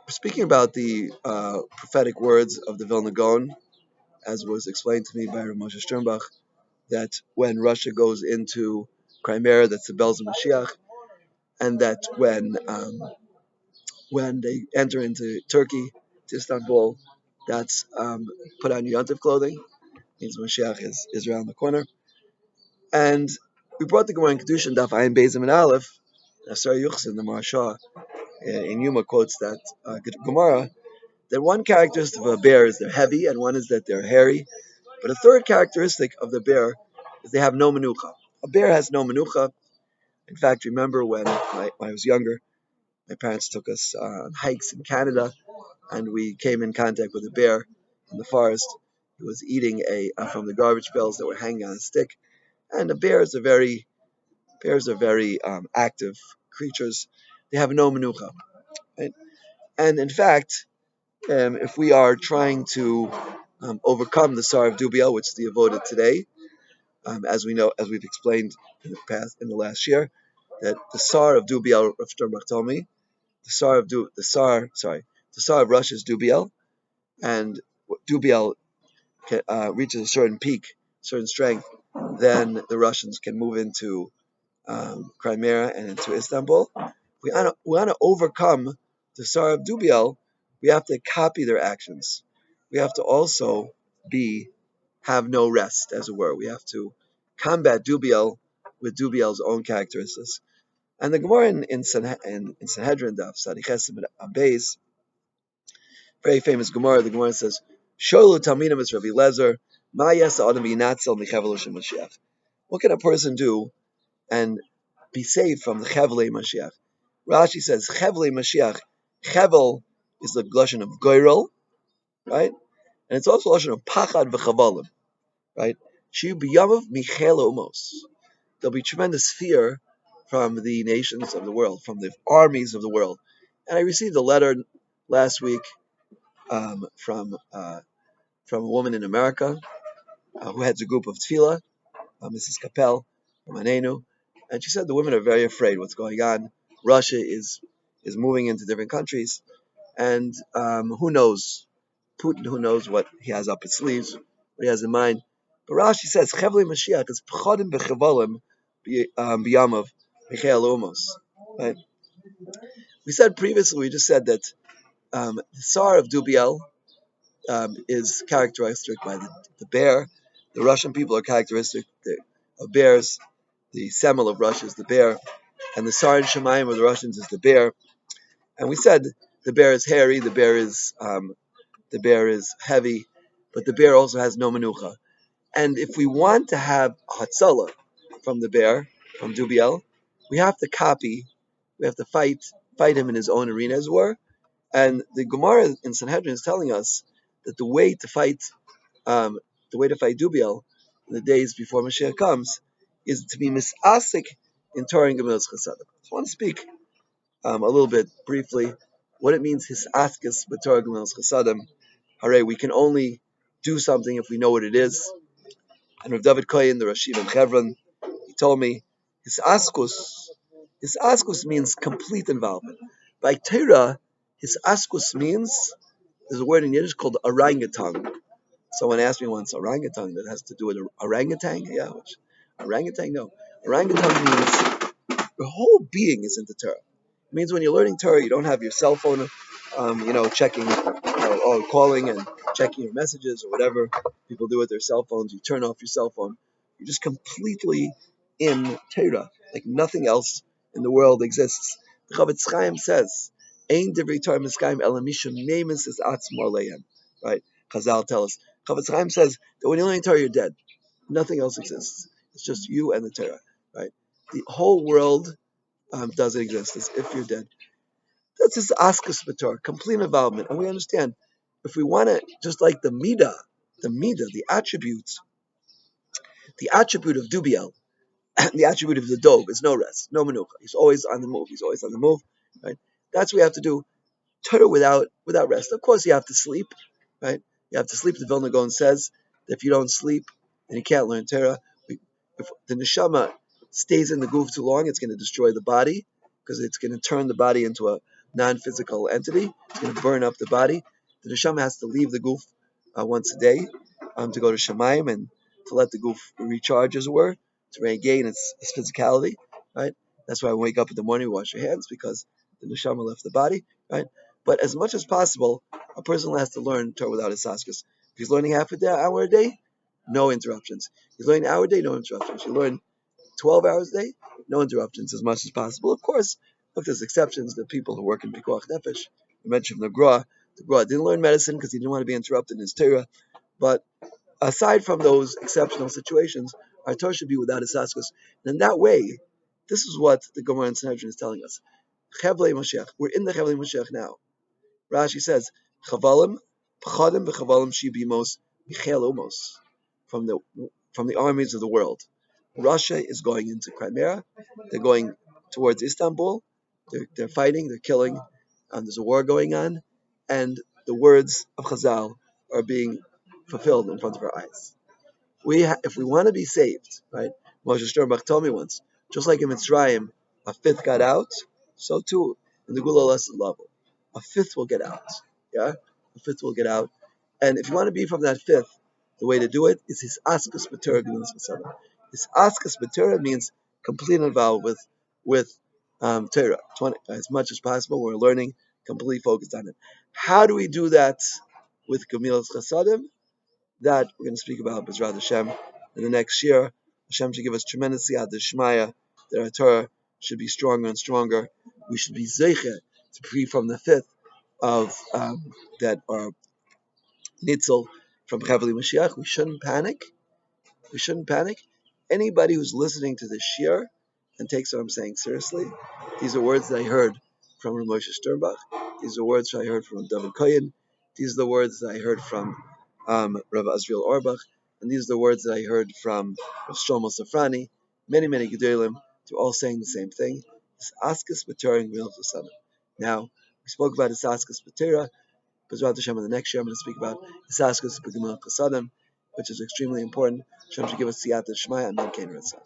Speaking about the prophetic words of the Vilna Gaon, as was explained to me by Rav Moshe Sternbach, that when Russia goes into Crimea, that's the bells of Mashiach, and that when they enter into Turkey, to Istanbul, that's put on Yontif clothing, means Mashiach is around the corner. And we brought the Gemara in Kedushin, Daf Ayin Beis and Aleph, Asar Yuchsin, the Maharsha, in Yuma quotes that Gemara, that one characteristic of a bear is they're heavy, and one is that they're hairy. But a third characteristic of the bear is they have no menucha. A bear has no menucha. In fact, remember when I was younger, my parents took us on hikes in Canada, and we came in contact with a bear in the forest. He was eating from the garbage bales that were hanging on a stick. And the bears are very active creatures. They have no menucha. Right? And in fact, if we are trying to overcome the Sar of Dubiel, which is the avoda today, as we know, as we've explained in the last year, that the Sar of Dubiel, Rav Sternbach told me, the Sar of Russia is Dubiel, and Dubiel reaches a certain peak, certain strength, then the Russians can move into Crimea and into Istanbul. We want to overcome the Sar of Dubiel. We have to copy their actions. We have to also have no rest, as it were. We have to combat Dubiel with Dubiel's own characteristics. And the Gemara in Sanhedrin, Daf Sadiches Abeis, very famous Gemara. The Gemara says, "Sholu Talmidim is Rabbi Lezer, Ma Yasa Adam Yinatzel Michevelu Shem Mashiach." What can a person do and be saved from the Chevlei Mashiach? Rashi says, Chevlei Mashiach. Chevel is the lashon of goyrel, right? And it's also lashon of pachad v'chavalim, right? Shiu b'yamav michela umos. There'll be tremendous fear from the nations of the world, from the armies of the world. And I received a letter last week from a woman in America who heads a group of tefillah, Mrs. Capel from Anenu, and she said the women are very afraid what's going on. Russia is moving into different countries, and who knows? Putin, who knows what he has up his sleeves, what he has in mind. But Rashi says, Chevlei Mashiach is p'chodim b'chevalim b'yamav michel umos. Right? We said previously, we just said that the Tsar of Dubiel is characteristic by the bear. The Russian people are characteristic of bears. The Semel of Russia is the bear, and the Tsar in Shemayim of the Russians is the bear. And we said the bear is hairy, the bear is heavy, but the bear also has no menucha. And if we want to have a hatzalah from the bear, from Dubiel, we have to fight him in his own arena, as it were. And the Gemara in Sanhedrin is telling us that the way to fight Dubiel in the days before Mashiach comes is to be misasik in Torah and Gemilas Chasadim. I want to speak a little bit briefly what it means hisaskis b'Torah Gemilas Chasadim. Hooray, we can only do something if we know what it is. And Rav David Kohen, the Rashiv in Chevron, he told me hisaskus means complete involvement. By Torah, hisaskus means, there's a word in Yiddish called orangutan. Someone asked me once, orangutan, that has to do with orangutan? Yeah, orangutan? No. Orangutan means your whole being is into Torah. It means when you're learning Torah, you don't have your cell phone, checking, or calling and checking your messages or whatever people do with their cell phones. You turn off your cell phone. You're just completely in Torah, like nothing else in the world exists. The Chavetz Chaim says, "Ein divrei Torah miskayim ela mishum neimis es atzmo aleihem." Right? Chazal tell us. Chavetz Chaim says that when you're learning Torah, you're dead. Nothing else exists. It's just you and the Torah. Right? The whole world doesn't exist as if you're dead. That's his askus b'Torah, complete involvement. And we understand, if we want to, just like the midah, the attribute of Dubiel, the attribute of the dove is no rest, no menucha. He's always on the move. Right? That's what we have to do. Torah without rest. Of course, you have to sleep. Right? You have to sleep. The Vilna Gaon says that if you don't sleep, then you can't learn Torah. If the neshama stays in the goof too long, it's going to destroy the body, because it's going to turn the body into a non-physical entity. It's going to burn up the body. The neshama has to leave the goof once a day to go to Shemayim and to let the goof recharge, as it were, to regain its physicality, right? That's why we wake up in the morning, we wash your hands, because the neshama left the body, right? But as much as possible, a person has to learn Torah without hisaskus. If he's learning half an hour a day, no interruptions. He's learning an hour a day, no interruptions. You learn 12 hours a day, no interruptions as much as possible. Of course, look, there's exceptions. The people who work in Pikuach Nefesh. I mentioned the Gra. The Gra didn't learn medicine because he didn't want to be interrupted in his Torah. But aside from those exceptional situations, our Torah should be without hisaskus. And in that way, this is what the Gemara in Sanhedrin is telling us. Chevlei Moshiach. We're in the Chevlei Moshiach now. Rashi says, Chavalim, Pchadim v'Chavalim Shibimos Michelomos, from the armies of the world. Russia is going into Crimea. They're going towards Istanbul. They're fighting. They're killing. There's a war going on, and the words of Chazal are being fulfilled in front of our eyes. If we want to be saved, right? Moshe Sternbach told me once, just like in Mitzrayim, a fifth got out, so too in the Gula lesson level, a fifth will get out. Yeah, a fifth will get out, and if you want to be from that fifth, the way to do it is his askus b'Torah gemilas v'sana. His askus b'Torah means complete involved with Torah. As much as possible, we're learning, completely focused on it. How do we do that with gemilas chasadim? That we're going to speak about B'ezrat Hashem in the next year. Hashem should give us tremendous siyat d'shmaya, that our Torah should be stronger and stronger. We should be zeicher to free from the fifth of that are nitzel from Chevli Mashiach. We shouldn't panic. We shouldn't panic. Anybody who's listening to this shir and takes what I'm saying seriously, these are words that I heard from Rav Moshe Sternbach. These are words that I heard from David Koyen. These are the words that I heard from Rav Azriel Orbach. And these are the words that I heard from Rav Shlomo Safrani. Many, many Gedolim. They're all saying the same thing. This askus b'Torah and gemilas v'sana. Now, we spoke about this askus b'Torah. B'ezrat Hashem in the next year, I'm going to speak about hisaskus b'gemilas v'sana, which is extremely important. Hashem should give us siyata shmaya and then kain ritzah.